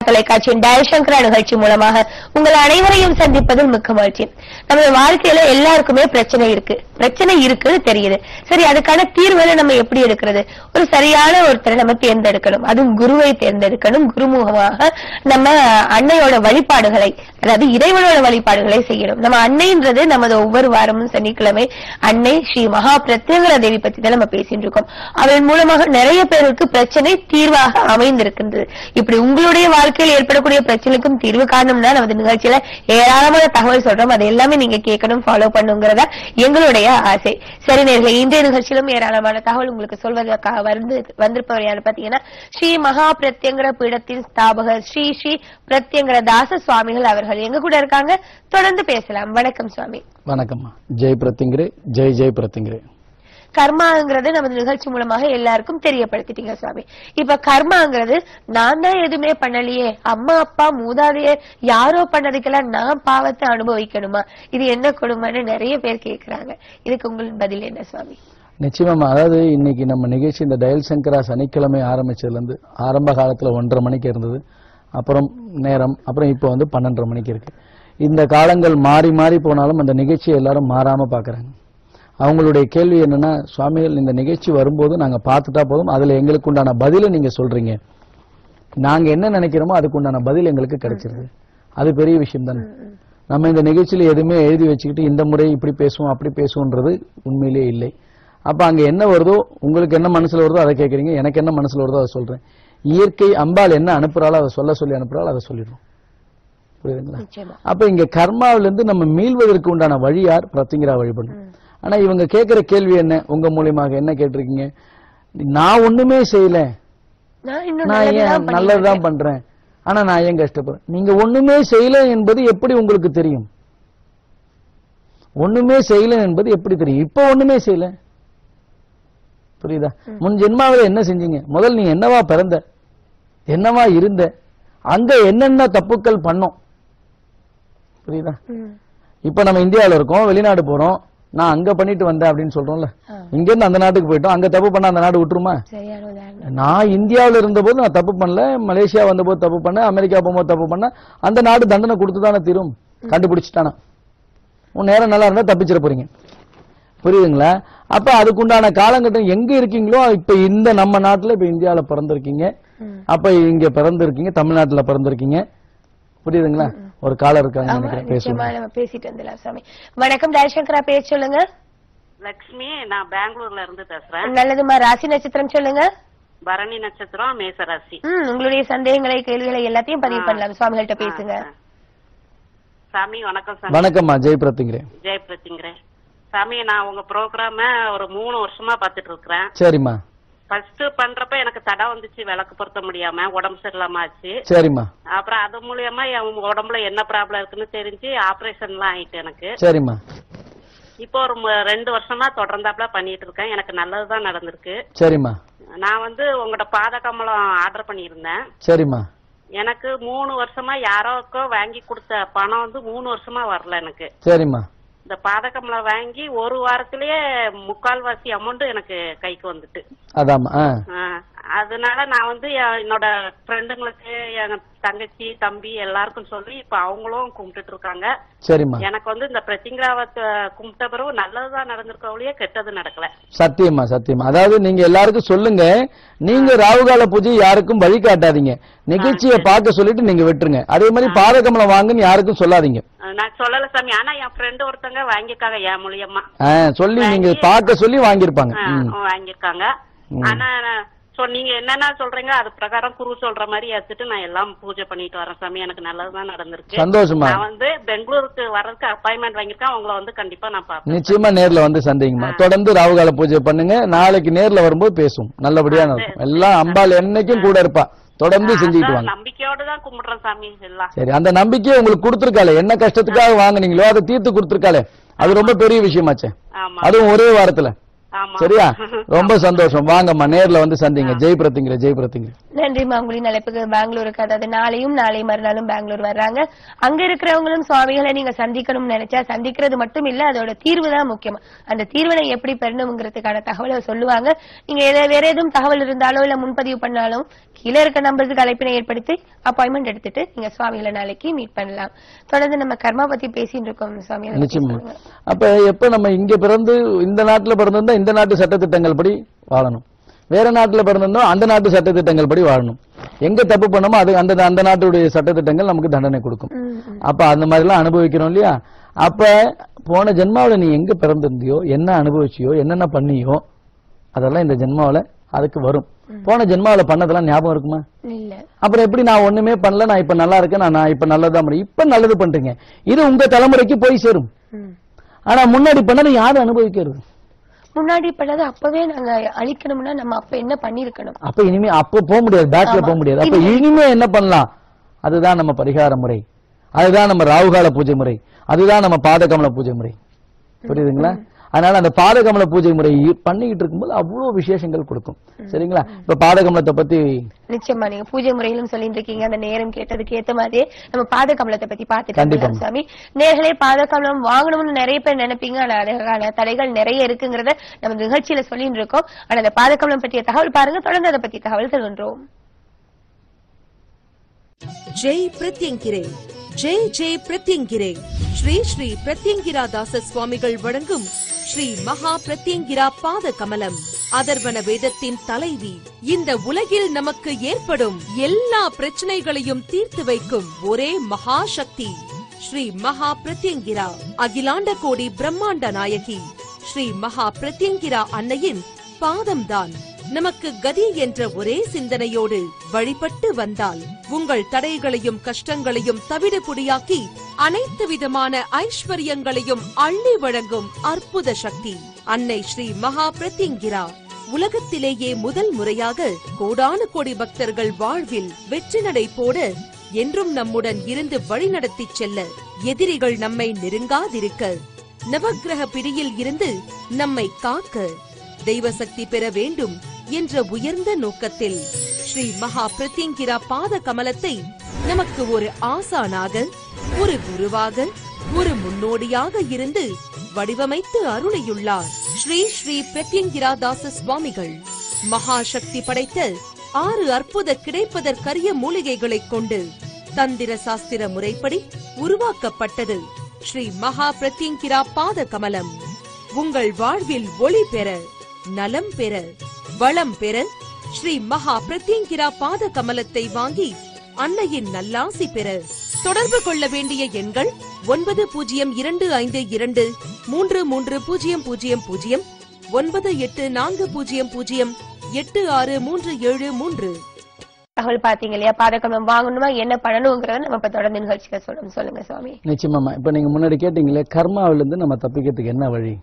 தொலைக்காட்சியின் டயசங்கரா நிகழ்ச்சி மூலமாக உங்கள் அனைவரையும் சந்திப்பதில் மிக்க மகிழ்ச்சி. நம்ம வாழ்க்கையில எல்லாருக்குமே பிரச்சனை இருக்குன்னு தெரியுது. சரி, அதுக்கான தீர்வுகளை நம்ம எப்படி எடுக்கிறது? ஒரு சரியான ஒருத்தரை நம்ம தேர்ந்தெடுக்கணும், அதுவும் குருவை தேர்ந்தெடுக்கணும். குருமுகமாக நம்ம அன்னையோட வழிபாடுகளை, அதாவது இறைவனோட வழிபாடுகளை செய்யணும். நம்ம அன்னைன்றது நமது ஒவ்வொரு வாரமும் சனிக்கிழமை அன்னை ஸ்ரீ மகா பிரத்யங்கரா தேவி பத்தி தான் நம்ம பேசிட்டு இருக்கோம். அவள் மூலமாக நிறைய பேருக்கு பிரச்சனை தீர்வாக அமைந்திருக்கின்றது. இப்படி உங்களுடைய வாழ்க்கையில் ஏற்படக்கூடிய பிரச்சனைக்கும் தீர்வு காரணம் தான் நமது நிகழ்ச்சியில ஏராளமான தகவல் சொல்றோம். அது எல்லாமே நீங்க கேட்கணும், ஃபாலோ பண்ணுங்கிறதா எங்களுடைய ஆசை. சரி நேயர்களே, இன்றைய நிகழ்ச்சியிலும் ஏராளமான தகவல் உங்களுக்கு சொல்வதற்காக வந்திருப்பவர் யாரு பாத்தீங்கன்னா, ஸ்ரீ மகா பிரத்யங்கர பீடத்தின் ஸ்தாபகர் ஸ்ரீ ஸ்ரீ பிரத்யங்கர தாச சுவாமிகள் அவர்கள் எங்க கூட இருக்காங்க. தொடர்ந்து பேசலாம். வணக்கம் சுவாமி. வணக்கம். ஜெய் பிரத்யங்கரே, ஜெய் ஜெய் பிரத்யங்கரே. கர்மாங்கிறது நமது நிகழ்ச்சி மூலமாக எல்லாருக்கும் தெரியப்படுத்திட்டீங்க சுவாமி. இப்ப கர்மாங்கிறது நான் தான் எதுவுமே பண்ணலையே, அம்மா அப்பா மூதாதையர் யாரோ பண்ணதுக்கெல்லாம் நான் பாவத்தை அனுபவிக்கணுமா? இது என்ன கொடுமைன்னு நிறைய பேர் கேட்கிறாங்க. இதுக்கு உங்களுக்கு பதில் என்ன சுவாமி? நிச்சயமா. அதாவது இன்னைக்கு நம்ம நிகழ்ச்சி இந்த டயல் சங்கரா சனிக்கிழமை ஆரம்பிச்சதுல இருந்து ஆரம்ப காலத்துல 1:30 மணிக்கு இருந்தது, அப்புறம் நேரம், அப்புறம் இப்போ 12:30 மணிக்கு இருக்கு. இந்த காலங்கள் மாறி மாறி போனாலும் அந்த நிகழ்ச்சியை எல்லாரும் மாறாம பாக்குறாங்க. அவங்களுடைய கேள்வி என்னன்னா, சுவாமிகள் இந்த நிகழ்ச்சி வரும்போது நாங்க பார்த்துட்டா போதும், அதுல எங்களுக்கு உண்டான பதில நீங்க சொல்றீங்க, நாங்க என்ன நினைக்கிறோமோ அதுக்கு உண்டான பதில் எங்களுக்கு கிடைச்சிருது. அது பெரிய விஷயம் தானே. நம்ம இந்த நிகழ்ச்சியில எதுவுமே எழுதி வச்சுக்கிட்டு இந்த முறை இப்படி பேசுவோம் அப்படி பேசுவோன்றது உண்மையிலேயே இல்லை. அப்ப அங்க என்ன வருதோ, உங்களுக்கு என்ன மனசுல வருதோ அதை கேட்கறீங்க, எனக்கு என்ன மனசுல வருதோ அதை சொல்றேன். இயற்கை அம்பாள் என்ன அனுப்புறாளோ அதை சொல்லி அனுப்புறாளோ அதை சொல்லிடுறோம். புரியுதுங்களா? அப்ப இங்க கர்மாவிலிருந்து நம்ம மீள்வதற்கு உண்டான வழி யார்? பிரத்யங்கரா வழிபடணும். ஆனா இவங்க கேட்கிற கேள்வி என்ன? உங்க மூலியமாக என்ன கேட்டிருக்கீங்க? நான் ஒண்ணுமே செய்யல, நான் ஏன் நல்லதுதான் பண்றேன், ஆனா நான் ஏன் கஷ்டப்படுறேன்? நீங்க ஒண்ணுமே செய்யல என்பது எப்படி உங்களுக்கு தெரியும்? ஒண்ணுமே செய்யல என்பது எப்படி தெரியும்? இப்ப ஒண்ணுமே செய்யல, புரியுதா? முன் ஜென்மாவில என்ன செஞ்சீங்க? முதல் நீ என்னவா பிறந்த, என்னவா இருந்த, அங்க என்னென்ன தப்புக்கள் பண்ணோம், புரியுதா? இப்ப நம்ம இந்தியாவில இருக்கோம், வெளிநாடு போறோம், நான் அங்க பண்ணிட்டு வந்தேன் அப்படின்னு சொல்றோம்ல. இங்க இருந்து அந்த நாட்டுக்கு போயிட்டோம், அங்க தப்பு பண்ண அந்த நாடு விட்டுருமா? நான் இந்தியாவில இருந்த போது நான் தப்பு பண்ணல, மலேசியா வந்த போது தப்பு பண்ண, அமெரிக்கா போகும்போது தப்பு பண்ண, அந்த நாடு தண்டனை கொடுத்துதானே தீரும். கண்டுபிடிச்சிட்டானா உன் நேரம் நல்லா இருந்தா தப்பிச்சிட போறீங்க. புரியுதுங்களா? அப்ப அதுக்குண்டான காலங்கட்டம் எங்க இருக்கீங்களோ, இப்ப இந்த நம்ம நாட்டுல இப்ப இந்தியாவில பிறந்திருக்கீங்க, அப்ப இங்க பிறந்திருக்கீங்க, தமிழ்நாட்டுல பிறந்திருக்கீங்க. புரியுதுங்களா? ஒரு காலம் இருக்காங்க பேசிட்டு வந்துடலாம் சாமி. வணக்கம் ஜெயசங்கரா, பேர் சொல்லுங்க. லட்சுமி, நான் பெங்களூர்ல இருந்து பேசுறேன். நல்லதுமா. ராசி நட்சத்திரம் சொல்லுங்க. பரணி நட்சத்திரம், மேசராசி. உங்களுடைய சந்தேகங்களை கேள்விகளை எல்லாத்தையும் பதிவு பண்ணலாம், சுவாமிகள்ட்ட பேசுங்க. சாமி வணக்கம் சாமி. வணக்கம்மா. ஜெய் பிரத்யங்கரே. ஜெய் பிரத்யங்கரே. சாமி, நான் உங்க ப்ரோக்ராம ஒரு 3 வருஷமா பாத்துட்டு இருக்கிறேன். சரிம்மா. ஃபர்ஸ்ட் பண்றப்ப எனக்கு தடை வந்துச்சு, விளக்கு பொருத்த முடியாம உடம்பு சரியில்லாம ஆச்சு. சரிம்மா. அப்புறம் அது மூலியமா என் உடம்புல என்ன ப்ராப்ளம் இருக்குன்னு தெரிஞ்சு ஆபரேஷன் எல்லாம் ஆயிட்டு எனக்கு. சரிம்மா. இப்போ ஒரு 2 வருஷமா தொடர்ந்தாப்புல பண்ணிட்டு இருக்கேன். எனக்கு நல்லதுதான் நடந்திருக்கு. சரிம்மா. நான் உங்களோட பாத கமலம் ஆர்டர் பண்ணியிருந்தேன். சரிம்மா. எனக்கு 3 வருஷமா யாரோக்கோ வாங்கி கொடுத்த பணம் 3 வருஷமா வரல எனக்கு. சரிம்மா. இந்த பாதகம்ல வாங்கி 1 வாரத்திலேயே 3/4 அமௌண்ட் எனக்கு கைக்கு வந்துட்டு. அதாம்மா. அதனால நான் என்னோட ஃப்ரெண்டுங்களுக்கு, என் தங்கச்சி தம்பி எல்லாருக்கும் சொல்லி இப்ப அவங்களும் கும்பிட்டுட்டு இருக்காங்க. சரிம்மா. எனக்கு இந்த பிரத்யங்கராவை கும்பிட்ட பிறகு நல்லதுதான் நடந்திருக்க ஒழிய கெட்டது நடக்கல. சத்தியமா சத்தியமா. அதாவது நீங்க எல்லாருக்கும் சொல்லுங்க, நீங்க ராகுகால பூஜை யாருக்கும் வழி காட்டாதீங்க, நிகழ்ச்சியை பார்க்க சொல்லிட்டு நீங்க விட்டுருங்க. அதே மாதிரி பாதகமலம் வாங்குன்னு யாருக்கும் சொல்லாதீங்க. நான் சொல்லல சாமி, ஆனா என் ஃப்ரெண்டு ஒருத்தங்க வாங்கிருக்காங்க என் மூலியமா சொல்லி, நீங்க பார்க்க சொல்லி வாங்கிருப்பாங்க. வாங்கிருக்காங்க. ஆனா நீங்க என்னன்னா சொல்றீங்க அது பிரகாரம் குரு சொல்ற மாதிரி எடுத்துட்டு நான் எல்லாம் பூஜை பண்ணிட்டு வரேன் சாமி. எனக்கு நல்லதுதான் நடந்திருக்கு. சந்தோஷமா. நான் பெங்களூருக்கு வர்றதுக்கு அப்பாயின்மெண்ட் வாங்கிருக்கேன். அவங்கள கண்டிப்பா நான் பாப்பேன். நிச்சயமா நேர்ல வந்து சந்தேகமா தொடர்ந்து ராகுகால பூஜை பண்ணுங்க. நாளைக்கு நேர்ல வரும்போது பேசும், நல்லபடியா நடக்கும். எல்லாம் அம்பாள் என்னைக்கும் கூட இருப்பா. தொடர்ந்து செஞ்சுட்டு வாங்க. நம்பிக்கையோட தான் கும்பிடுறேன் சாமி எல்லாம். சரி, அந்த நம்பிக்கையை உங்களுக்கு கொடுத்திருக்காளே, என்ன கஷ்டத்துக்காக வாங்குனீங்களோ அதை தீர்த்து கொடுத்திருக்காளே, அது ரொம்ப பெரிய விஷயமாச்சே. அதுவும் ஒரே வாரத்துல. ஆமா. சரியா? ரொம்ப சந்தோஷம். வாங்கம்மா, நேர்ல வந்து சந்திங்க. ஜெய் பிரத்திங்கிற. நன்றிமா. உங்களின் அழைப்புக்கு. பெங்களூருக்கு, அதாவது நாளை மறுநாளும் பெங்களூர் வர்றாங்க. அங்க இருக்கிறவங்களும் சுவாமிகளை நீங்க சந்திக்கணும்னு நினைச்சா சந்திக்கிறது மட்டும் இல்ல, அதோட தீர்வு தான் முக்கியம். அந்த தீர்வினை எப்படி பெறணுங்கிறதுக்கான தகவலை சொல்லுவாங்க. நீங்க வேற எதுவும் தகவல் இருந்தாலோ இல்ல முன்பதிவு பண்ணாலும் கீழே இருக்க நம்பருக்கு அழைப்பினை ஏற்படுத்தி அப்பாயின்மெண்ட் எடுத்துட்டு நீங்க சுவாமிகளை நாளைக்கு மீட் பண்ணலாம். தொடர்ந்து நம்ம கர்மா பத்தி பேசிட்டு இருக்கோம் சுவாமி. நிச்சயமா. அப்ப எப்ப நம்ம இங்க பிறந்து இந்த நாட்டுல பிறந்திருந்தா இந்த நாட்டு சட்டத்திட்டங்கள் படி வாழணும், வேற நாட்டுல பிறந்திருந்தோம் அந்த நாட்டு சட்டத்திட்டங்கள் படி வாழணும். எங்க தப்பு பண்ணமோ அது அந்த நாட்டுடைய சட்டத்திட்டங்கள் நமக்கு தண்டனை கொடுக்கும். அப்ப அந்த மாதிரி எல்லாம் அனுபவிக்கிறோம் இல்லையா? அப்ப போன ஜென்மாவில நீ எங்க பிறந்திருந்தியோ, என்ன அனுபவிச்சியோ, என்னென்ன பண்ணியோ, அதெல்லாம் இந்த ஜென்மாவில அதுக்கு வரும். போன ஜென்மாவில பண்ணதெல்லாம் ஞாபகம் இருக்குமா? இல்ல. அப்புறம் எப்படி நான் ஒண்ணுமே பண்ணல, நான் இப்ப நல்லா இருக்கேன், நான் இப்ப நல்லதா முடியும், இப்ப நல்லது பண்றீங்க, இது உங்க தலைமுறைக்கு போய் சேரும். ஆனா முன்னாடி பண்ணதை யாரு அனுபவிக்கிறது? முன்னாடி பண்ணது அப்பவே நாங்க அழிக்கணும்னா நம்ம அப்ப என்ன பண்ணிருக்கணும்? அப்ப இனிமே அப்ப போக முடியாது, பேக்ல போக முடியாது. அப்ப இனிமே என்ன பண்ணலாம்? அதுதான் நம்ம பரிகார முறை, அதுதான் நம்ம ராகுகால பூஜை முறை, அதுதான் நம்ம பாதகமல பூஜை முறை. புரியுதுங்களா? அதனால அந்த பாதகமல பூஜை முறை பண்ணிக்கிட்டு இருக்கும்போது அவ்வளவு விசேஷங்கள் கொடுக்கும். சரிங்களா? இப்ப பாதகமலத்தை பத்தி நிச்சயமா நீங்க பூஜை முறையிலும் சொல்லிட்டு இருக்கீங்க. அந்த நேரம் கேட்டதுக்கு ஏத்த மாதிரியே நம்ம பாதகமலத்தை பத்தி பாத்துட்டு சாமி. நேர்களே, பாதகமலம் வாங்கணும்னு நிறைய பேர் நினைப்பீங்க. ஆனா அதுக்கான தடைகள் நிறைய இருக்குங்கிறத நம்ம நிகழ்ச்சியில சொல்லிட்டு இருக்கோம். ஆனா அந்த பாதகமலம் பற்றிய தகவல் பாருங்க. தொடர்ந்து அதை பத்தி தகவல் சொல்கின்றோம். ஜெய் பிரத்யங்கிரே. ஜெய் ஜெய் பிரத்யங்கிரே. ஸ்ரீ ஸ்ரீ பிரத்யங்கிரா தாச சுவாமிகள் வழங்கும் ஸ்ரீ மகா பிரத்யங்கிரா பாத கமலம் அதர்வன வேதத்தின் தலைவி. இந்த உலகில் நமக்கு ஏற்படும் எல்லா பிரச்சனைகளையும் தீர்த்து வைக்கும் ஒரே மகா சக்தி ஸ்ரீ மகா பிரத்யங்கிரா. அகிலாண்ட கோடி பிரம்மாண்ட நாயகி ஸ்ரீ மகா பிரத்யங்கிரா அன்னையின் பாதம்தான் நமக்கு கதி என்ற ஒரே சிந்தனையோடு வழிபட்டு வந்தால் உங்கள் தடைகளையும் கஷ்டங்களையும் தவிடுபொடியாக்கி அனைத்து விதமான ஐஸ்வர்யங்களையும் அள்ளி வழங்கும் அற்புத சக்தி அன்னை ஸ்ரீ மகா பிரத்யங்கிரா. உலகத்திலேயே முதல் முறையாக கோடானு கோடி பக்தர்கள் வாழ்வில் வெற்றி நடை போட என்றும் நம்முடன் இருந்து வழிநடத்தி செல்ல, எதிரிகள் நம்மை நெருங்காதிருக்க, நவக்கிரக பிடியில் இருந்து நம்மை காக்க, தெய்வ சக்தி பெற வேண்டும் என்ற உயர்ந்த நோக்கத்தில் ஸ்ரீ மகா பிரத்யங்கிரா பாத கமலத்தை நமக்கு ஒரு ஆசானாக, ஒரு குருவாக, ஒரு முன்னோடியாக இருந்து வடிவமைத்து அருளியுள்ளார் ஸ்ரீ ஸ்ரீ பிரத்யங்கிரா தாச சுவாமிகள். மகா சக்தி படைத்த 6 அற்புத கிடைப்பதற்கரிய மூலிகைகளை கொண்டு தந்திர சாஸ்திர முறைப்படி உருவாக்கப்பட்டது ஸ்ரீ மகா பிரத்யங்கிரா பாத கமலம். உங்கள் வாழ்வில் ஒளி பெற, நலம் பெற, வளம் பெற ஸ்ரீ மகா பிரத்யங்கிரா பாத கமலத்தை வாங்கி அன்னையின் நல்லாசி பெற தொடர்பு கொள்ள வேண்டிய எண்கள் 9025233000, 9840086373. தகவல் பாத்தீங்க இல்லையா? பாதகமலம் வாங்கணுமா என்ன பண்ணணும்ங்கறத நம்ம இப்ப தொடர்ந்து நிகழ்ச்சியில சொல்லுங்க சுவாமி. நிச்சயமா. இப்ப நீங்க முன்னாடி கேட்டீங்களே கர்மாவில இருந்து நம்ம தப்பிக்கிறதுக்கு என்ன வழி?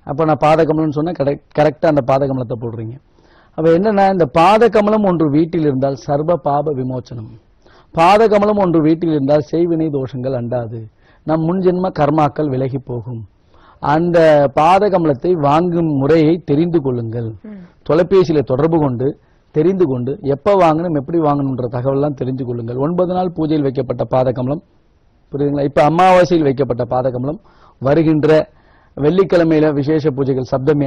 அப்ப நான் பாதகமலம் சொன்னா கரெக்டா அந்த பாதகமலத்தை போடுறீங்க. அப்ப என்னன்னா, இந்த பாதகமலம் ஒன்று வீட்டில் இருந்தால் சர்வ பாப விமோச்சனம். பாதகமலம் ஒன்று வீட்டில் இருந்தால் செய்வினை தோஷங்கள் அண்டாது, நம் முன்ஜென்ம கர்மாக்கள் விலகி போகும். அந்த பாதகமலத்தை வாங்கும் முறையை தெரிந்து கொள்ளுங்கள். தொலைபேசியில தொடர்பு கொண்டு தெரிந்து கொண்டு எப்ப வாங்கணும், எப்படி வாங்கணும்ன்ற தகவல் எல்லாம் தெரிந்து கொள்ளுங்கள். 9 நாள் பூஜையில் வைக்கப்பட்ட பாதகமலம், புரியுதுங்களா? இப்ப அமாவாசையில் வைக்கப்பட்ட பாதகமலம் வருகின்ற வெள்ளிக்கிழமையில விசேஷ பூஜைகள், சப்தமி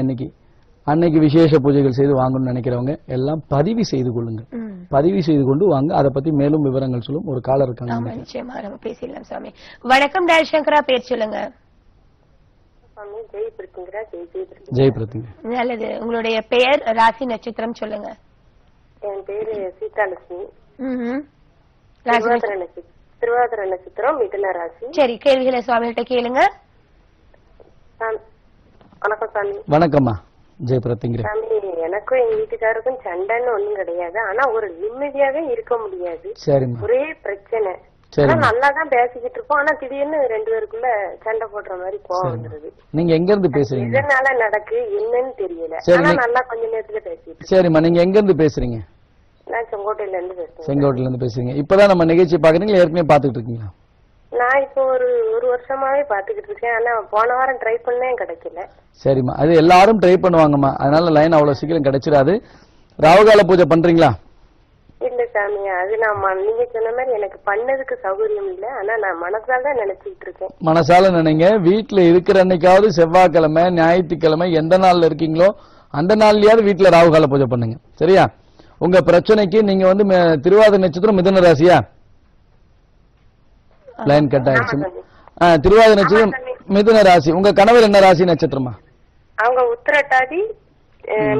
அன்னைக்கு விசேஷ பூஜைகள் செய்து வாங்கணும்னு நினைக்கிறவங்க எல்லாம் பதிவு செய்து கொள்ளுங்க. பதிவு செய்து கொண்டு வாங்க. அதை பத்தி மேலும் விவரங்கள் சொல்லும் ஒரு காலர் இருக்காங்க. நிச்சயமா நம்ம பேசிடலாம் சாமி. வணக்கம் டேல்சங்கரா, பேர் சொல்லுங்க. ஜெய் பிரதிங்க. நல்லது. உங்களுடைய பெயர், ராசி, நட்சத்திரம் சொல்லுங்க. என் பேரு சீதாலட்சுமி. திருவாதிரை நட்சத்திரம், மிதுன ராசி. சரி, கேள்விகளை சுவாமிகிட்ட கேளுங்க. வணக்கம் சாமி. வணக்கம்மா. ஜெய் பிரதிங்க. சாமி, எனக்கும் எங்க வீட்டுக்காருக்கும் சண்டைன்னு ஒண்ணும் கிடையாது. ஆனா ஒரு நிம்மதியாவே இருக்க முடியாது. ஒரே பிரச்சனை. நல்லாதான் பேசிக்கிட்டு இருப்போம். ஆனா திடீர்னு 2 பேருக்குள்ள சண்டை போடுற மாதிரி கோவம் வந்துருது. நீங்க எங்க இருந்து பேசுறீங்க? இதனால நடக்கு என்னன்னு தெரியல. ஆனா நல்லா கொஞ்ச நேரத்துல பேசிட்டு. சரிம்மா, நீங்க எங்க இருந்து பேசுறீங்க? நான் செங்கோட்டையில இருந்து பேசுறேன். செங்கோட்டையில இருந்து பேசுறீங்க. இப்பதான் நம்ம நிகழ்ச்சி பாக்குறீங்களா, ஏற்கனவே பாத்துட்டு இருக்கீங்களா? நான் இப்போ ஒரு வருஷமாவே பாத்துக்கிட்டு இருக்கேன். ஆனா போன வாரம் ட்ரை பண்ணேன், கிடைக்கல. சரிம்மா, அது எல்லாரும் ட்ரை பண்ணுவாங்கம்மா, அதனால லைன் அவ்வளவு சீக்கிரம் கிடைச்சிடாது. ராகுகால பூஜை பண்றீங்களா? இல்ல சாமி, அது நான் நீங்க சொன்ன மாதிரி எனக்கு பண்ணதுக்கு சௌகரியம் இல்ல. ஆனா நான் மனசால தான் நினைச்சிட்டு இருக்கேன். மனசால நினைங்க. வீட்டுல இருக்கிற அன்னைக்காவது செவ்வாய்க்கிழமை, ஞாயிற்றுக்கிழமை எந்த நாள்ல இருக்கீங்களோ அந்த நாள்லயாவது வீட்டுல ராகுகால பூஜை பண்ணுங்க. சரியா? உங்க பிரச்சனைக்கு நீங்க வந்து திருவாதிரை நட்சத்திரம் மிதுன ராசியா? லைன் கட் ஆயிடுச்சு. திருவாதிரை நட்சத்திரம் மிதுன ராசி. உங்க கணவர் என்ன ராசி நட்சத்திரமா? அவங்க உத்திரட்டாதி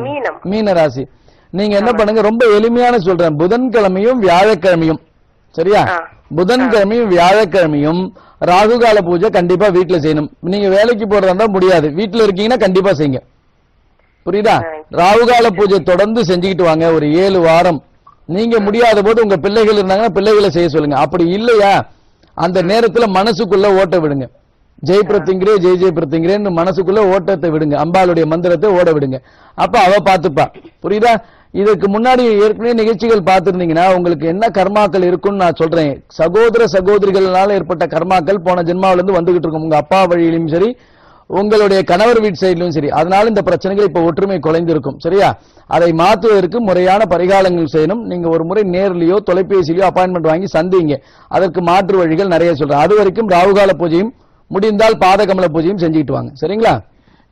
மீனம். மீன ராசி. நீங்க என்ன பண்ணுங்க, ரொம்ப எளிமையான சொல்றேன், புதன்கிழமையும் வியாழக்கிழமையும், சரியா? புதன்கிழமையும் வியாழக்கிழமையும் ராகுகால பூஜை கண்டிப்பா வீட்டுல செய்யணும். நீங்க வேலைக்கு போறதா இருந்தா முடியாது, வீட்டுல இருக்கீங்கன்னா கண்டிப்பா செய்யுங்க. புரியுதா? ராகுகால பூஜை தொடர்ந்து செஞ்சுக்கிட்டு வாங்க ஒரு 7 வாரம். நீங்க முடியாத போது உங்க பிள்ளைகள் இருந்தாங்கன்னா பிள்ளைகளை செய்ய சொல்லுங்க. அப்படி இல்லையா அந்த நேரத்துல மனசுக்குள்ள ஓட்ட விடுங்க. ஜெய் பிரத்திங்கிரே ஜெய் ஜெய் பிரத்திங்கிரேன்னு மனசுக்குள்ள ஓட்டத்தை விடுங்க, அம்பாளுடைய மந்திரத்தை ஓட விடுங்க. அப்ப அவ பாத்துப்பா. புரியுதா? இதுக்கு முன்னாடி ஏற்கனவே நிகழ்ச்சிகள் பார்த்திருந்தீங்கன்னா உங்களுக்கு என்ன கர்மாக்கள் இருக்குன்னு நான் சொல்றேன். சகோதர சகோதரிகளால ஏற்பட்ட கர்மாக்கள் போன ஜென்மாவில இருந்து வந்துகிட்டு இருக்கும். உங்க அப்பா வழியிலும் சரி, உங்களுடைய கணவர் வீட்டு சைட்லயும் சரி. அதனால இந்த பிரச்சனைகள் இப்ப ஒற்றுமை குலைந்திருக்கும். சரியா? அதை மாற்றுவதற்கு முறையான பரிகாரங்கள் செய்யணும். நீங்க ஒரு முறை நேர்லயோ தொலைபேசியிலயோ அப்பாயின்மெண்ட் வாங்கி சந்திங்க. அதற்கு மாற்று வழிகள் நிறைய சொல்றேன். அது வரைக்கும் ராகுகால பூஜையும் முடிந்தால் பாதகமல பூஜையும் செஞ்சுட்டு வாங்க. சரிங்களா?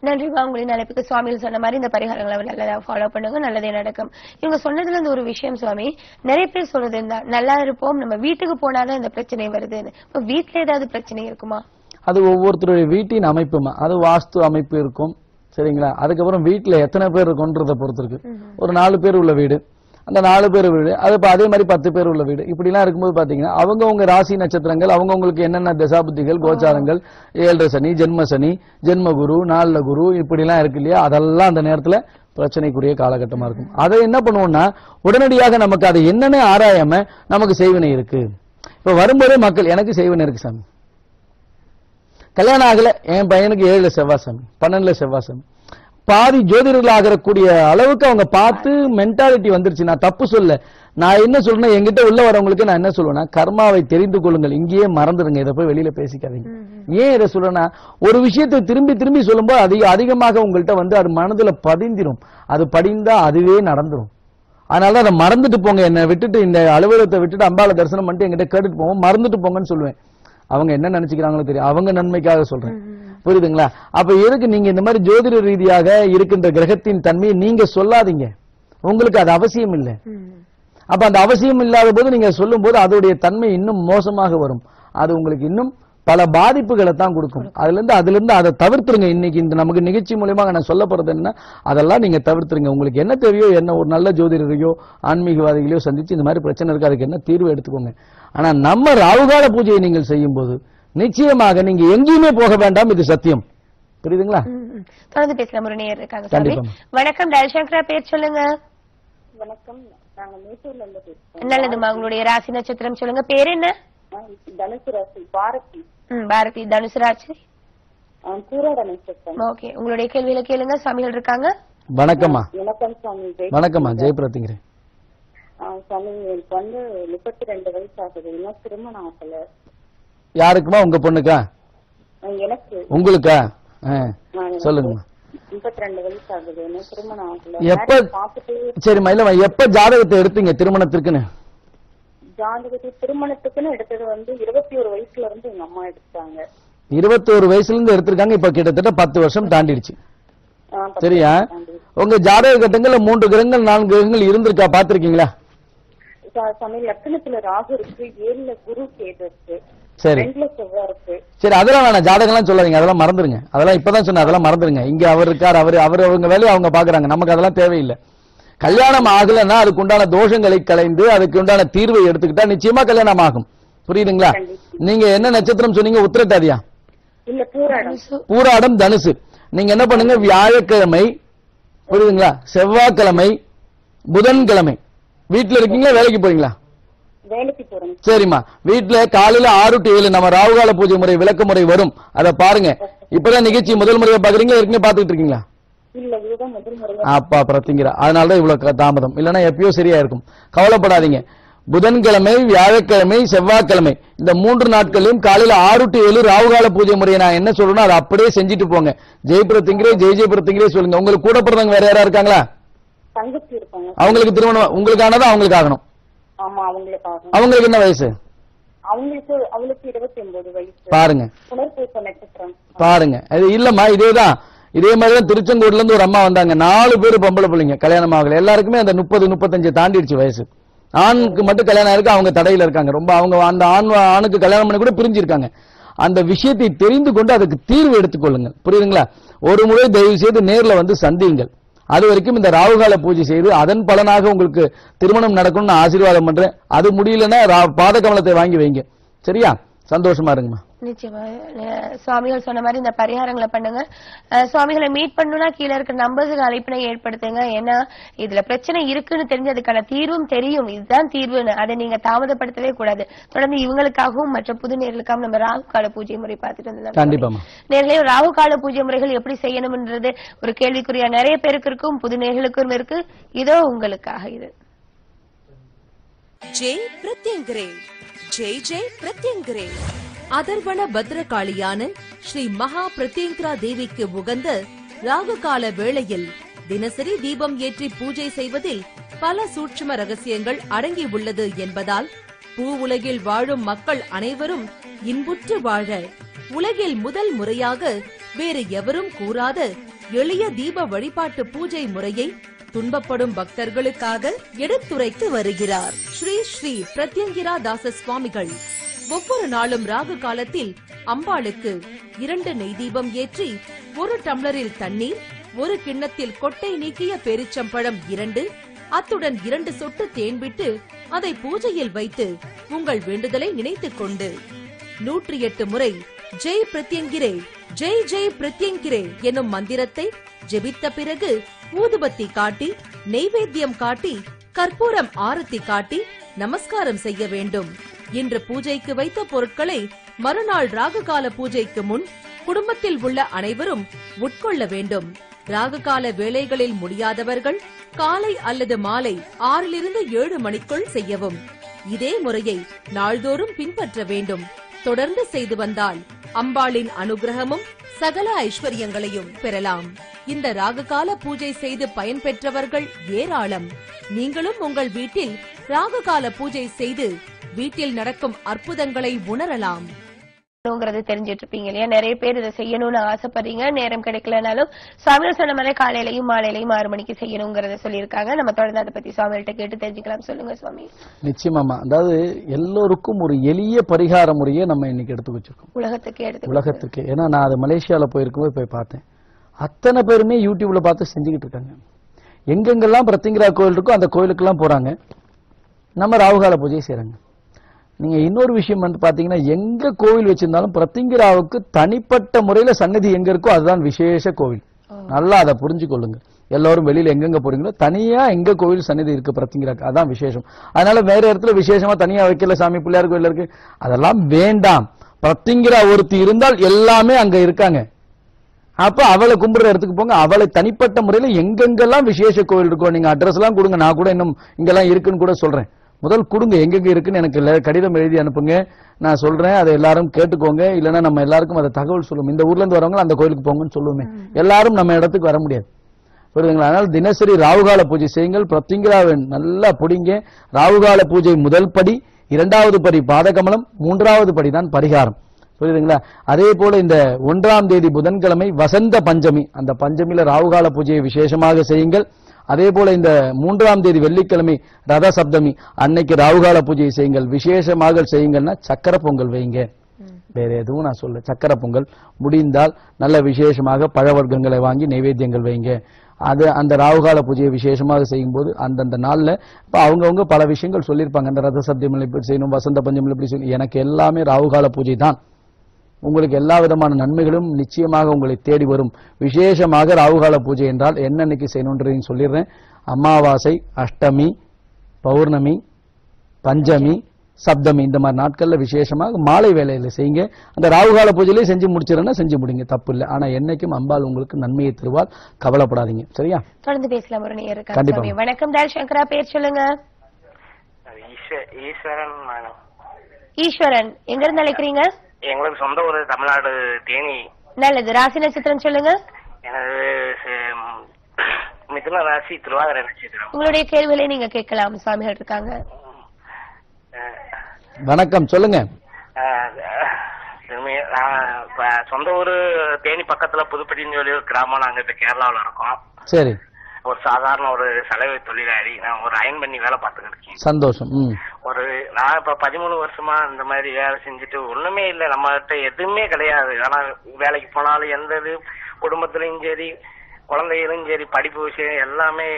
நன்றிமா. உங்களின் அழைப்புக்கு சுவாமிகள் சொன்ன மாதிரி இந்த பரிகாரங்களை நல்லதா ஃபாலோ பண்ணுங்க, நல்லதே நடக்கும். இவங்க சொன்னதுல இருந்து ஒரு விஷயம் சுவாமி, நிறைய பேர் சொல்றது இருந்தா நல்லா இருப்போம், நம்ம வீட்டுக்கு போனாதான் இந்த பிரச்சனை வருதுன்னு. இப்ப வீட்டுல ஏதாவது பிரச்சனை இருக்குமா? அது ஒவ்வொருத்தருடைய வீட்டின் அமைப்புமா, அது வாஸ்து அமைப்பு இருக்கும். சரிங்களா? அதுக்கப்புறம் வீட்டுல எத்தனை பேர் இருக்கும்ன்றத பொறுத்து இருக்கு. ஒரு 4 பேர் உள்ள வீடு, அந்த 4 பேர் வீடு, அது அதே மாதிரி 10 பேர் உள்ள வீடு, இப்படி எல்லாம் இருக்கும்போது பாத்தீங்கன்னா அவங்கவுங்க ராசி நட்சத்திரங்கள், அவங்கவுங்களுக்கு என்னென்ன தசாபுத்திகள், கோச்சாரங்கள், 7 சனி, ஜென்ம சனி, ஜென்ம குரு, 4 குரு, இப்படி எல்லாம் இருக்கு இல்லையா, அதெல்லாம் அந்த நேரத்துல பிரச்சனைக்குரிய காலகட்டமா இருக்கும். அதை என்ன பண்ணுவோம்னா உடனடியாக நமக்கு அதை என்னன்னு ஆராயாம நமக்கு செய்வினை இருக்கு. இப்ப வரும்போதே மக்கள் எனக்கு செய்வினை இருக்கு சாமி, கல்யாணம் ஆகல, என் பையனுக்கு 7 செவ்வாய் சாமி, 12 செவ்வாய் சாமி, பாதி ஜோதிடர்கள் ஆகக்கூடிய அளவுக்கு அவங்க பார்த்து மென்டாலிட்டி வந்துருச்சு. நான் தப்பு சொல்ல, நான் என்ன சொல்றேன், என்கிட்ட உள்ள வரவங்களுக்கு நான் என்ன சொல்லுவேன்னா, கர்மாவை தெரிந்து கொள்ளுங்கள், இங்கேயே மறந்துடுங்க, இதை போய் வெளியில பேசிக்காதீங்க. ஏன் இதை சொல்றேன்னா, ஒரு விஷயத்தை திரும்பி திரும்பி சொல்லும்போது அதிகமாக உங்கள்கிட்ட வந்து அது மனதுல பதிந்திரும். அது படிந்தா அதுவே நடந்துரும். அதனால அதை மறந்துட்டு போங்க, என்னை விட்டுட்டு இந்த அலுவலகத்தை விட்டுட்டு அம்பாளை தரிசனம் பண்ணிட்டு என்கிட்ட கேட்டுட்டு போவோம், மறந்துட்டு போங்கன்னு சொல்லுவேன். அவங்க என்ன நினைச்சுக்கிறாங்களோ தெரியும், அவங்க நன்மைக்காக சொல்றேன். புரியுதுங்களா? அப்ப எதுக்கு நீங்க இந்த மாதிரி ஜோதிட ரீதியாக இருக்கின்ற கிரகத்தின் தன்மையை நீங்க சொல்லாதீங்க, உங்களுக்கு அது அவசியம் இல்லை. அப்ப அந்த அவசியம் இல்லாத போது நீங்க சொல்லும் போது அதோடைய தன்மை இன்னும் மோசமாக வரும். அது உங்களுக்கு இன்னும் பல பாதிப்புகளை தான் கொடுக்கும். அதுல இருந்து அதை தவிர்த்துருங்க. இன்னைக்கு இந்த நமக்கு நிகழ்ச்சி மூலமாக நான் சொல்ல போறது என்ன, அதெல்லாம் நீங்க தவிர்த்துருங்க. உங்களுக்கு என்ன தேவையோ, என்ன ஒரு நல்ல ஜோதிடரையோ ஆன்மீகவாதிகளையோ சந்திச்சு இந்த மாதிரி பிரச்சனை இருக்கு, அதுக்கு என்ன தீர்வு எடுத்துக்கோங்க. ஆனா நம்ம ராகுகால பூஜையை நீங்கள் செய்யும் போது நிச்சயமாக நீங்க எங்கேயுமே போக வேண்டாம், இது சத்தியம். புரியுதுங்களா? தொடர்ந்து பேசலாம். ஒரு நேயர் இருக்காங்க சாமி. வணக்கம், தயசங்கரா, பேர் சொல்லுங்க. வணக்கம், நாங்க மேட்டூர்ல இருந்து பேசுறோம். நல்லதுமா. உங்களுடைய ராசி நட்சத்திரம் சொல்லுங்க. பேர் என்ன? தனுசு ராசி. பாரதி. பாரதி. தனுசு ராசி. பூராட நட்சத்திரம். ஓகே, உங்களுடைய கேள்வியில கேளுங்க, சாமிகள் இருக்காங்க. வணக்கம்மா. வணக்கம் சாமி. வணக்கம்மா, ஜெயபிரதிங்கிறேன். சாமி, எனக்கு வந்து 32 வயசு ஆகுது, இன்னும் திருமணம் ஆகல. யாருக்குமா? உங்க பொண்ணுக்கா? எனக்கு. உங்களுக்கா? சொல்லுங்கம்மா. 32 வயசு ஆகுது, இன்னும் திருமணம் ஆகல. எப்ப? சரிம்மா, இல்லம்மா, எப்ப ஜாதகத்தை எடுத்தீங்க திருமணத்திற்குன்னு? ஜாதகத்தை திருமணத்துக்குன்னு எடுத்தது வந்து 21 வயசுல இருந்து எங்க அம்மா எடுத்தாங்க. 21 வயசுல இருந்து எடுத்திருக்காங்க. இப்ப கிட்டத்தட்ட 10 வருஷம் தாண்டிடுச்சு. சரியா? உங்க ஜாதக கட்டங்கள்ல 3 கிரகங்கள் 4 கிரகங்கள் இருந்திருக்கா, பாத்திருக்கீங்களா? சாமி, லக்னத்துல ராகு இருக்கு, 7ல குரு கேது இருக்கு, சரி 2ல செவ்வாய் இருக்கு. சரி, அதெல்லாம் வேணாம், ஜாதகம் எல்லாம் சொல்லாதீங்க, அதெல்லாம் மறந்துருங்க. அதெல்லாம் இப்பதான் சொன்ன, அதெல்லாம் மறந்துருங்க. இங்க அவர் இருக்கார், அவங்க வேலையை அவங்க பாக்குறாங்க, நமக்கு அதெல்லாம் தேவையில்லை. கல்யாணம் ஆகலன்னா அதுக்கு உண்டான தோஷங்களை களைந்து அதுக்கு உண்டான தீர்வை எடுத்துக்கிட்டா நிச்சயமா கல்யாணம் ஆகும். புரியுதுங்களா? நீங்க என்ன நட்சத்திரம் சொன்னீங்க? உத்திரட்டாதியா? இல்ல, பூராடம். பூராடம், தனுசு. நீங்க என்ன பண்ணுங்க, வியாழக்கிழமை, புரியுதுங்களா, செவ்வாய்க்கிழமை, புதன்கிழமை வீட்டுல இருக்கீங்களா, வேலைக்கு போறீங்களா? வேலைக்கு போறேன். சரிம்மா, வீட்டுல காலையில 6 to 7 நம்ம ராகுகால பூஜை முறை விளக்க முறை வரும், அதை பாருங்க. இப்பதான் நிகழ்ச்சி முதல் முறையா பாக்குறீங்களா, ஏற்கனவே பாத்துட்டு இருக்கீங்களா? இல்ல, இதுதான் முதல் முறையா. அப்பா பிரத்திங்கிற, அதனாலதான் இவ்வளவு தாமதம், இல்லன்னா எப்பயோ சரியா இருக்கும். கவலைப்படாதீங்க. புதன்கிழமை, வியாழக்கிழமை, செவ்வாய்க்கிழமை இந்த 3 நாட்களையும் காலையில 6 to 7 ராகுகால பூஜை முறையை நான் என்ன சொல்றேனோ அதை அப்படியே செஞ்சுட்டு போங்க. ஜெயபிரத்திங்கிரே ஜெயபிரத்திங்கிரே சொல்லுங்க. உங்களுக்கு கூட பிறந்தவங்க வேற யாரா இருக்காங்களா? தங்கச்சி இருப்பாங்க. அவங்களுக்கு திருமணம் உங்களுக்கானதா அவங்களுக்கு ஆகணும்? ஆமா, அவங்களுக்கு ஆகணும். அவங்களுக்கு என்ன வயசு? அவளுக்கு 29 வயசு. பாருங்க புனர்பூச நட்சத்திரம். பாருங்க, அது இல்லம்மா, இதேதான். இதே மாதிரிதான் திருச்செங்கோடுல இருந்து ஒரு அம்மா வந்தாங்க. 4 பேர் பொம்பளை பிள்ளைங்க, கல்யாணம் ஆகல. எல்லாருக்குமே அந்த 30-35 தாண்டிடுச்சு வயசு. ஆணுக்கு மட்டும் கல்யாணம் ஆயிருக்கு, அவங்க தடையில இருக்காங்க. ரொம்ப அவங்க அந்த ஆணுக்கு கல்யாணம் பண்ணி கூட பிரிஞ்சிருக்காங்க. அந்த விஷயத்தை தெரிந்து கொண்டு அதுக்கு தீர்வு எடுத்துக்கொள்ளுங்கள். புரியுதுங்களா? ஒரு முறை தயவு செய்து நேர்ல வந்து சந்தியுங்கள். அது வரைக்கும் இந்த ராகுகால பூஜை செய்து அதன் பலனாக உங்களுக்கு திருமணம் நடக்கும்னு ஆசீர்வாதம் பண்றேன். அது முடியலன்னா பாதகமலத்தை வாங்கி வைங்க. சரியா? சந்தோஷமா இருங்கம்மா. நிச்சயமா சுவாமிகள் சொன்ன மாதிரி இந்த பரிகாரங்களை பண்ணுங்க. சுவாமிகளை மீட் பண்ணணும்னா கீழே இருக்கிற நம்பர்ஸுக்கு அழைப்பினை ஏற்படுத்துங்க. ஏன்னா இதுல பிரச்சனை இருக்குன்னு தெரிஞ்சு அதுக்கான தீர்வும் தெரியும், இதுதான் தீர்வுன்னு. அதை நீங்க தாமதப்படுத்தவே கூடாது. தொடர்ந்து இவங்களுக்காகவும் மற்ற புது நேர்களுக்காகவும் நம்ம ராகு கால பூஜை முறை பார்த்துட்டு வந்தோம். கண்டிப்பா நேர்களே, ராகு கால பூஜை முறைகள் எப்படி செய்யணும்ன்றது ஒரு கேள்விக்குறியா நிறைய பேருக்கு இருக்கும், புது நேர்களுக்கும் இருக்கு. இதோ உங்களுக்காக இது. ஜெய் பிரத்யங்கரே, ஜெய் ஜெய் பிரத்யங்கரே. அதர்வன பத்ரகாளியான ஸ்ரீ மகா பிரத்யங்கரா தேவிக்கு உகந்த ராகுகால வேளையில் தினசரி தீபம் ஏற்றி பூஜை செய்வதில் பல சூட்சும ரகசியங்கள் அடங்கி உள்ளது என்பதால் பூ உலகில் வாழும் மக்கள் அனைவரும் இன்புற்று வாழ உலகில் முதல் முறையாக வேறு எவரும் கூறாத எளிய தீப வழிபாட்டு பூஜை முறையை துன்பப்படும் பக்தர்களுக்காக எடுத்துரைத்து வருகிறார் ஸ்ரீ ஸ்ரீ பிரத்யங்கிரா தாச சுவாமிகள். ஒவ்வொரு நாளும் ராகு காலத்தில் அம்பாளுக்கு 2 நெய் தீபம் ஏற்றி 1 டம்ளரில் தண்ணீர், 1 கிண்ணத்தில் கொட்டை நீக்கிய பேரிச்சம்பழம் 2, அத்துடன் 2 சொட்டு தேன் விட்டு அதை பூஜையில் வைத்து உங்கள் வேண்டுதலை நினைத்துக் கொண்டு 108 முறை ஜெய் பிரத்யங்கிரே, ஜெய் ஜெய் பிரத்யங்கிரே எனும் மந்திரத்தை ஜெபித்த பிறகு ஊதுபத்தி காட்டி, நெய்வேத்தியம் காட்டி, கற்பூரம் ஆரத்தி காட்டி நமஸ்காரம் செய்ய வேண்டும். இன்று பூஜைக்கு வைத்த பொருட்களை மறுநாள் ராகுகால பூஜைக்கு முன் குடும்பத்தில் உள்ள அனைவரும் உட்கொள்ள வேண்டும். ராகுகால வேளைகளில் முடியாதவர்கள் காலை அல்லது மாலை 6 to 7 மணிக்குள் செய்யவும். இதே முறையை நாள்தோறும் பின்பற்ற வேண்டும். தொடர்ந்து செய்து வந்தால் அம்பாளின் அனுகிரகமும் சகல ஐஸ்வர்யங்களையும் பெறலாம். இந்த ராகுகால பூஜை செய்து பயன்பெற்றவர்கள் ஏராளம். நீங்களும் உங்கள் வீட்டில் ராகுகால பூஜை செய்து வீட்டில் நடக்கும் அற்புதங்களை உணரலாம். தெரிஞ்சிட்டு இருப்பீங்க இல்லையா? நிறைய பேர் இதை செய்யணும்னு ஆசைப்படுறீங்க. நேரம் கிடைக்கலனாலும் சுவாமிகள் சொன்ன மாதிரி காலையிலையும் மாலையிலையும் 6 மணிக்கு செய்யணுங்கிறத சொல்லியிருக்காங்க. நம்ம தொடர்ந்து அதை பத்தி சுவாமிகிட்ட கேட்டு தெரிஞ்சுக்கலாம். சொல்லுங்க சுவாமி. நிச்சயமாமா. அதாவது எல்லோருக்கும் ஒரு எளிய பரிகார முறையை நம்ம இன்னைக்கு எடுத்து வச்சிருக்கோம், உலகத்துக்கு. ஏன்னா நான் அது மலேசியால போயிருக்கும்போது போய் பார்த்தேன். அத்தனை பேருமே யூடியூப்ல பார்த்து செஞ்சுக்கிட்டு இருக்காங்க. எங்கெங்கெல்லாம் பிரத்யங்கிரா கோயில் இருக்கோ அந்த கோயிலுக்கெல்லாம் போறாங்க, நம்ம ராகுகால பூஜை செய்யறாங்க. நீங்க இன்னொரு விஷயம் வந்து பாத்தீங்கன்னா, எங்க கோவில் வச்சிருந்தாலும் பிரத்யங்கிராவுக்கு தனிப்பட்ட முறையில சன்னதி எங்க இருக்கோ அதுதான் விசேஷ கோவில். நல்லா அதை புரிஞ்சு கொள்ளுங்க. எல்லாரும் வெளியில எங்கெங்க போறீங்களோ தனியா எங்க கோவில் சன்னதி இருக்கு பிரத்யங்கிராக்கு, அதான் விசேஷம். அதனால வேற இடத்துல விசேஷமா தனியா வைக்கல சாமி பிள்ளையார் கோயில் இருக்கு, அதெல்லாம் வேண்டாம். பிரத்யங்கிரா ஒருத்தி இருந்தால் எல்லாமே அங்க இருக்காங்க. அப்ப அவளை கும்பிடுற இடத்துக்கு போங்க. அவளை தனிப்பட்ட முறையில எங்கெங்கெல்லாம் விசேஷ கோவில் இருக்கோ நீங்க அட்ரஸ் எல்லாம் கொடுங்க. நான் கூட இன்னும் இங்கெல்லாம் இருக்குன்னு கூட சொல்றேன். முதல் கொடுங்க, எங்கெங்க இருக்குன்னு எனக்கு கடிதம் எழுதி அனுப்புங்க, நான் சொல்றேன். அதை எல்லாரும் கேட்டுக்கோங்க. இல்லைன்னா நம்ம எல்லாருக்கும் அதை தகவல் சொல்லுவோம். இந்த ஊர்ல இருந்து வரவங்க அந்த கோயிலுக்கு போங்கன்னு சொல்லுவோமே. எல்லாரும் நம்ம இடத்துக்கு வர முடியாது, புரியுதுங்களா? அதனால தினசரி ராகுகால பூஜை செய்யுங்கள். பிரத்யங்கிராவை நல்லா பிடிங்க. ராகுகால பூஜை முதல் படி, 2வது படி பாதகமலம், 3வது படி தான் பரிகாரம், புரியுதுங்களா? அதே போல இந்த 1ஆம் தேதி புதன்கிழமை வசந்த பஞ்சமி, அந்த பஞ்சமியில ராகுகால பூஜையை விசேஷமாக செய்யுங்கள். அதே போல இந்த 3ஆம் தேதி வெள்ளிக்கிழமை ரத சப்தமி அன்னைக்கு ராகுகால பூஜை செய்யுங்கள். விசேஷமாக செய்யுங்கள்னா சக்கரை பொங்கல் வைங்க, வேற எதுவும் நான் சொல்ல. சக்கரை பொங்கல் முடிந்தால் நல்ல விசேஷமாக பழ வர்க்கங்களை வாங்கி நைவேத்தியங்கள் வைங்க. அது அந்த ராகுகால பூஜையை விசேஷமாக செய்யும் போது அந்தந்த நாள்ல இப்ப அவங்கவுங்க பல விஷயங்கள் சொல்லியிருப்பாங்க. அந்த ரத சப்தமில் இப்படி செய்யணும், வசந்த பஞ்சமில் இப்படி செய்யணும். எனக்கு எல்லாமே ராகுகால பூஜை தான். உங்களுக்கு எல்லா விதமான நன்மைகளும் நிச்சயமாக உங்களை தேடி வரும். விசேஷமாக ராகுகால பூஜை என்றால் என்னன்னைக்கு செய்யணும்ன்றதையும் சொல்லிடுறேன். அமாவாசை, அஷ்டமி, பௌர்ணமி, பஞ்சமி, சப்தமி இந்த மாதிரி நாட்கள்ல விசேஷமாக மாலை வேளையில செய்யுங்க. அந்த ராகுகால பூஜையிலே செஞ்சு முடிச்சிருந்தா செஞ்சு முடிங்க, தப்பு இல்லை. ஆனா என்னைக்கும் அம்பாள் உங்களுக்கு நன்மையை தருவாள், கவலைப்படாதீங்க. சரியா? தொடர்ந்து பேசலாம். ஒரு நேயர் இருக்காங்க. கண்டிப்பா. வணக்கம் டால் சங்கரா, பேர் சொல்லுங்க. ஈஸ்வரன் மேடம். ஈஸ்வரன் எங்க இருந்து அழைக்கிறீங்க? எங்களுக்கு சொந்த ஊர் தமிழ்நாடு தேனி. நல்லது. ராசி நட்சத்திரம் சொல்லுங்க. எனது மிதுன ராசி திருவாதிரை நட்சத்திரம். உங்களுடைய கேள்விகளை நீங்க கேட்கலாம், சுவாமிகள் இருக்காங்க. வணக்கம், சொல்லுங்க. சொந்த ஊரு தேனி பக்கத்துல புதுப்பட்டின்னு சொல்லி ஒரு கிராமம். நாங்க இப்ப கேரளாவில இருக்கோம். சரி. ஒரு சாதாரண ஒரு சலவை தொழிலாளி. நான் ஒரு அயன் பண்ணி வேலை பார்த்துக்கிட்டு இருக்கேன். சந்தோஷம். நான் இப்ப 13 வருஷமா இந்த மாதிரி வேலை செஞ்சுட்டு ஒண்ணுமே இல்லை, நம்ம கிட்ட எதுவுமே கிடையாது. ஆனா வேலைக்கு போனாலும் எந்த இது குடும்பத்திலயும் சரி குழந்தைகளும் சரி படிப்பு விஷயம் எல்லாமே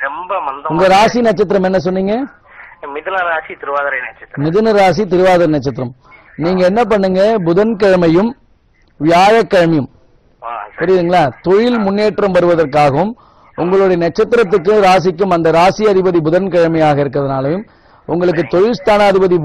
ரொம்ப மந்தம். உங்க ராசி நட்சத்திரம் என்ன சொன்னீங்க? மிதுன ராசி திருவாதிரை நட்சத்திரம். மிதுன ராசி திருவாதிரை நட்சத்திரம். நீங்க என்ன பண்ணுங்க, புதன்கிழமையும் வியாழக்கிழமையும், புரியுதுங்களா, தொழில் முன்னேற்றம் வருவதற்காகவும் உங்களுடைய நட்சத்திரத்துக்கு ராசிக்கும் அந்த ராசி அதிபதி புதன்கிழமையாக இருக்கிறதுனாலையும் உங்களுக்கு தொழில் ஸ்தானாதிபதி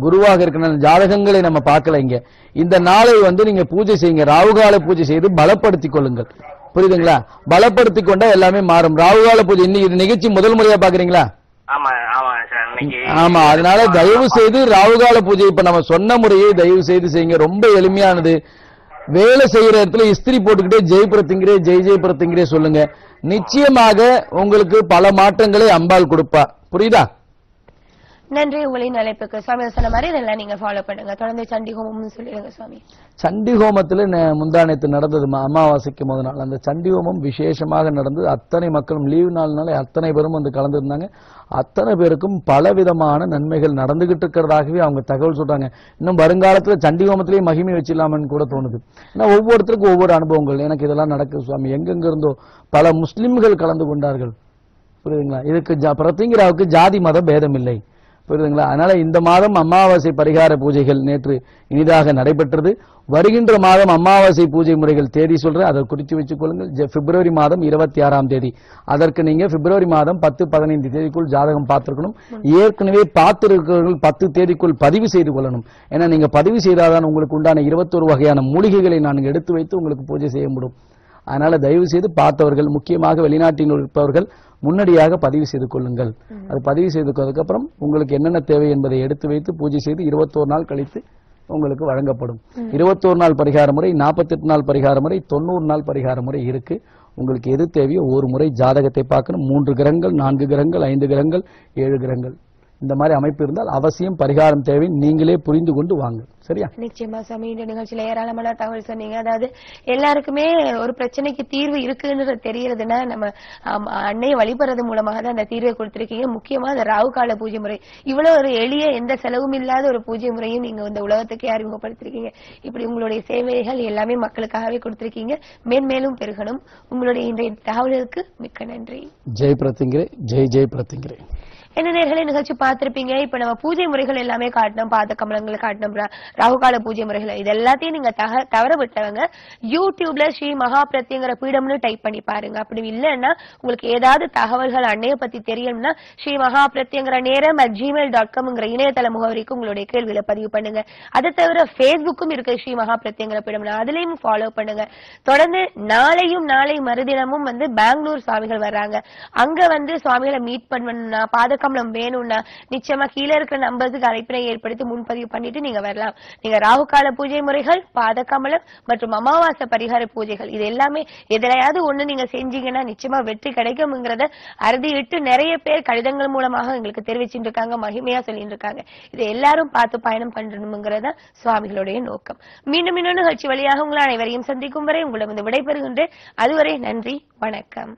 குருவாக இருக்கிற ஜாதகங்களை நம்ம பார்க்கல. இங்க இந்த நாளை நீங்க பூஜை செய்யுங்க, ராகுகால பூஜை செய்து பலப்படுத்திக் கொள்ளுங்கள். புரியுதுங்களா? பலப்படுத்திக் கொண்டா எல்லாமே மாறும். ராகுகால பூஜை இன்னைக்கு நிகழ்ச்சி முதல் முறையா பாக்குறீங்களா? ஆமா, அதனால தயவு செய்து ராகுகால பூஜை இப்ப நம்ம சொன்ன முறையை தயவு செய்து செய்யுங்க. ரொம்ப எளிமையானது. வேலை செய்யற இடத்துல இஸ்திரி போட்டுக்கிட்டே ஜெய் பிரத்திங்கிறே ஜெய் ஜெய் பிரத்திங்கிறே சொல்லுங்க. நிச்சயமாக உங்களுக்கு பல மாற்றங்களை அம்பாள் கொடுப்பா. புரியுதா? நன்றி உங்களின் அழைப்புக்கு. சுவாமி சொன்ன மாதிரி இதெல்லாம் நீங்க ஃபாலோ பண்ணுங்க. தொடர்ந்து சண்டி ஹோமம் சொல்லிடுங்க சுவாமி. சண்டி ஹோமத்துல முந்தானத்து நடந்தது அமாவாசைக்கு முதல் நாள். அந்த சண்டி ஹோமம் விசேஷமாக நடந்தது. அத்தனை மக்களும் லீவ் நாள்னால அத்தனை பேரும் கலந்துருந்தாங்க. அத்தனை பேருக்கும் பலவிதமான நன்மைகள் நடந்துகிட்டு இருக்கிறதாகவே அவங்க தகவல் சொல்றாங்க. இன்னும் வருங்காலத்துல சண்டி ஹோமத்திலேயே மகிமை வச்சிடலாமன்னு கூட தோணுது. ஏன்னா ஒவ்வொருத்தருக்கும் ஒவ்வொரு அனுபவங்கள். எனக்கு இதெல்லாம் நடக்குது சுவாமி. எங்கெங்க இருந்தோ பல முஸ்லிம்கள் கலந்து கொண்டார்கள். புரியுதுங்களா? இதுக்கு பிரத்திங்கிராவுக்கு ஜாதி மத பேதம் இல்லை. புரியுதுங்களா? அதனால இந்த மாதம் அமாவாசை பரிகார பூஜைகள் நேற்று இனிதாக நடைபெற்றது. வருகின்ற மாதம் அமாவாசை பூஜை முறைகள் தேதி சொல்றேன், அதை குறித்து வச்சுக் கொள்ளுங்கள். பிப்ரவரி மாதம் 26ஆம் தேதி. அதற்கு நீங்க பிப்ரவரி மாதம் 10-15 தேதிக்குள் ஜாதகம் பார்த்திருக்கணும். ஏற்கனவே பார்த்திருக்கிறவர்கள் 10 தேதிக்குள் பதிவு செய்து கொள்ளணும். ஏன்னா நீங்க பதிவு செய்தால்தான் உங்களுக்கு உண்டான 21 வகையான மூலிகைகளை நான் எடுத்து வைத்து உங்களுக்கு பூஜை செய்ய முடியும். அதனால தயவு செய்து பார்த்தவர்கள், முக்கியமாக வெளிநாட்டில் இருப்பவர்கள் முன்னடியாக பதிவு செய்து கொள்ளுங்கள். அது பதிவு செய்ததுக்கு அப்புறம் உங்களுக்கு என்னென்ன தேவை என்பதை எடுத்து வைத்து பூஜை செய்து 21 நாள் கழித்து உங்களுக்கு வழங்கப்படும். 21 நாள் பரிகார முறை, 48 நாள் பரிகார முறை, 90 நாள் பரிகார முறை இருக்கு. உங்களுக்கு எது தேவையோ ஒரு முறை ஜாதகத்தை பார்க்கணும். 3 கிரகங்கள், 4 கிரகங்கள், 5 கிரகங்கள், 7 கிரகங்கள், இந்த மாதிரி அமைப்பு இருந்தால் அவசியம் பரிகாரம் தேவை. நீங்களே புரிந்து கொண்டு வாங்க. சரியா? நிச்சயமா சாமி. இந்த நிகழ்ச்சியில ஏராளமான தகவல் சொன்னீங்க. அதாவது எல்லாருக்குமே ஒரு பிரச்சனைக்கு தீர்வு இருக்குன்னு தெரியறதுன்னா நம்ம அன்னையை வழிபடுறது மூலமாக தான் அந்த தீர்வை கொடுத்திருக்கீங்க. முக்கியமா அந்த ராகுகால பூஜை முறை, இவ்வளவு ஒரு எளிய எந்த செலவும் இல்லாத ஒரு பூஜை முறையும் நீங்க இந்த உலகத்துக்கே அறிமுகப்படுத்திருக்கீங்க. இப்படி உங்களுடைய சேவைகள் எல்லாமே மக்களுக்காகவே கொடுத்திருக்கீங்க. மேன்மேலும் பெருகணும். உங்களுடைய இன்றைய தகவல்களுக்கு மிக்க நன்றி. ஜெய் பிரத்திங்கிரே, ஜெய் ஜெய் பிரத்திங்கிரே. என்ன நேர்களை நிகழ்ச்சி பார்த்திருப்பீங்க. இப்ப நம்ம பூஜை முறைகள் எல்லாமே காட்டணும், பாத கமலங்களை காட்டணும், ராகுகால பூஜை முறைகள், இது எல்லாத்தையும் நீங்க தவற விட்டவங்க யூடியூப்ல ஸ்ரீ மகா பிரத்யங்கிற பீடம்னு டைப் பண்ணி பாருங்க. அப்படி இல்லைன்னா உங்களுக்கு ஏதாவது தகவல்கள் அன்னைய பத்தி தெரியணும்னா ஸ்ரீ மகா பிரத்யங்கிற நேரம் @gmail.com இணையதள முகவரிக்கு உங்களுடைய கேள்விகளை பதிவு பண்ணுங்க. அதை தவிர பேஸ்புக்கும் இருக்கு ஸ்ரீ மகா பிரத்யங்கிற பீடம், அதுலயும் ஃபாலோ பண்ணுங்க. தொடர்ந்து நாளை மறுதினமும் பெங்களூர் சுவாமிகள் வர்றாங்க. அங்க சுவாமிகளை மீட் பண்ணணும்னா, பாத கமலம் வேணும்னா நிச்சயமா கீழே இருக்கிற நம்பருக்கு அழைப்பினை ஏற்படுத்தி முன்பதிவு பண்ணிட்டு நீங்க வரலாம். நீங்க ராகுகால பூஜை முறைகள், பாத கமலம் மற்றும் அமாவாசை பரிகார பூஜைகள், இது எல்லாமே எதிலையாவது ஒண்ணு நீங்க செஞ்சீங்கன்னா நிச்சயமா வெற்றி கிடைக்கும்ங்கிறத அறுதியிட்டு நிறைய பேர் கடிதங்கள் மூலமாக எங்களுக்கு தெரிவிச்சுட்டு இருக்காங்க, மகிமையா சொல்லிட்டு இருக்காங்க. இதை எல்லாரும் பார்த்து பயணம் பண்ணணுங்கிறத சுவாமிகளுடைய நோக்கம். மீண்டும் இன்னொரு நிகழ்ச்சி வழியாக உங்களை அனைவரையும் சந்திக்கும் வரை உங்களிடம் விடைபெறுகின்றேன். அதுவரை நன்றி, வணக்கம்.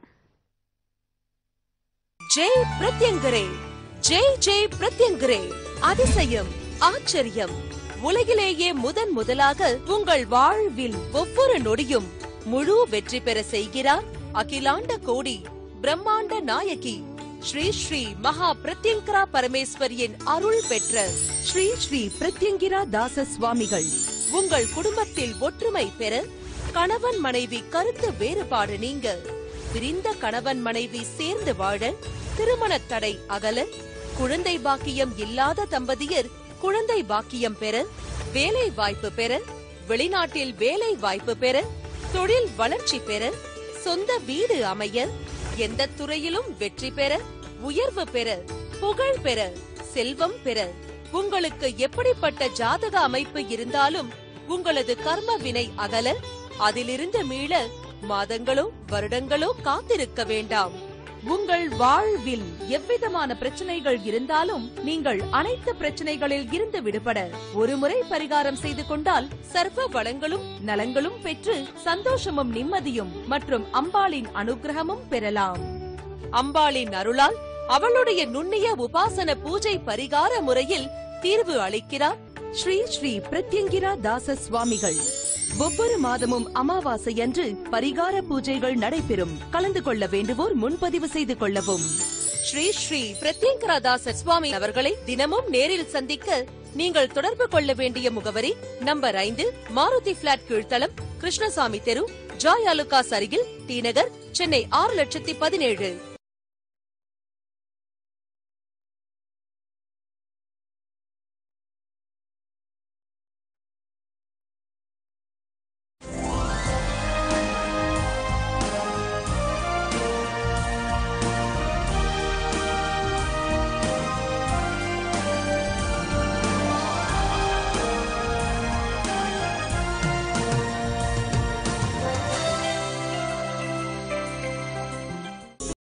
ஜெய் பிரத்யங்கரே, ஜெய் ஜெய் பிரத்யங்கரே. அதிசயம், ஆச்சரியம், உலகிலேயே முதலாக உங்கள் வாழ்வில் ஒவ்வொரு நொடியும் முழு வெற்றி பெற செய்கிறார் அகிலாண்ட கோடி பிரம்மாண்ட நாயகி ஸ்ரீ ஸ்ரீ மகா பிரத்யங்கரா பரமேஸ்வரியின் அருள் பெற்ற ஸ்ரீ ஸ்ரீ பிரத்யங்கிரா தாச சுவாமிகள். உங்கள் குடும்பத்தில் ஒற்றுமை பெற, கணவன் மனைவி கருத்து வேறுபாடு நீங்க, பிரிந்த கணவன் மனைவி சேர்ந்து வாழ, திருமண தடை அகல, குழந்தை பாக்கியம் இல்லாத தம்பதியர் குழந்தை பாக்கியம் பெற, வேலை வாய்ப்பு பெற, வெளிநாட்டில் வேலை வாய்ப்பு பெற, தொழில் வளர்ச்சி பெற, சொந்த வீடு அமைய, எந்த துறையிலும் வெற்றி பெற, உயர்வு பெற, புகழ் பெற, செல்வம் பெற, உங்களுக்கு எப்படிப்பட்ட ஜாதக அமைப்பு இருந்தாலும் உங்களது கர்ம வினை அகல, அதிலிருந்து மீள மாதங்களோ வருடங்களோ காத்திருக்க வேண்டாம். உங்கள் வாழ்வில் எவ்விதமான பிரச்சனைகள் இருந்தாலும் நீங்கள் அனைத்து பிரச்சனைகளில் இருந்து விடுபட ஒருமுறை பரிகாரம் செய்து கொண்டால் சர்வ வளங்களும் நலங்களும் பெற்று சந்தோஷமும் நிம்மதியும் மற்றும் அம்பாளின் அனுகிரகமும் பெறலாம். அம்பாளின் அருளால் அவளுடைய நுண்ணிய உபாசன பூஜை பரிகார முறையில் தீர்வு அளிக்கிறார் ஸ்ரீ ஸ்ரீ பிரத்யங்கிரா தாச சுவாமிகள். ஒவ்வொரு மாதமும் அமாவாசை அன்று பரிகார பூஜைகள் நடைபெறும். கலந்து கொள்ள வேண்டுவோர் முன்பதிவு செய்து கொள்ளவும். ஸ்ரீ ஸ்ரீ பிரத்யங்கிரா தாச சுவாமி அவர்களை தினமும் நேரில் சந்திக்க நீங்கள் தொடர்பு கொள்ள வேண்டிய முகவரி நம்பர் 5, மாருதி பிளாட் கீழ்த்தளம், கிருஷ்ணசாமி தெரு, ஜாய் அலுகாஸ் அருகில், டி நகர், சென்னை 6,17,000.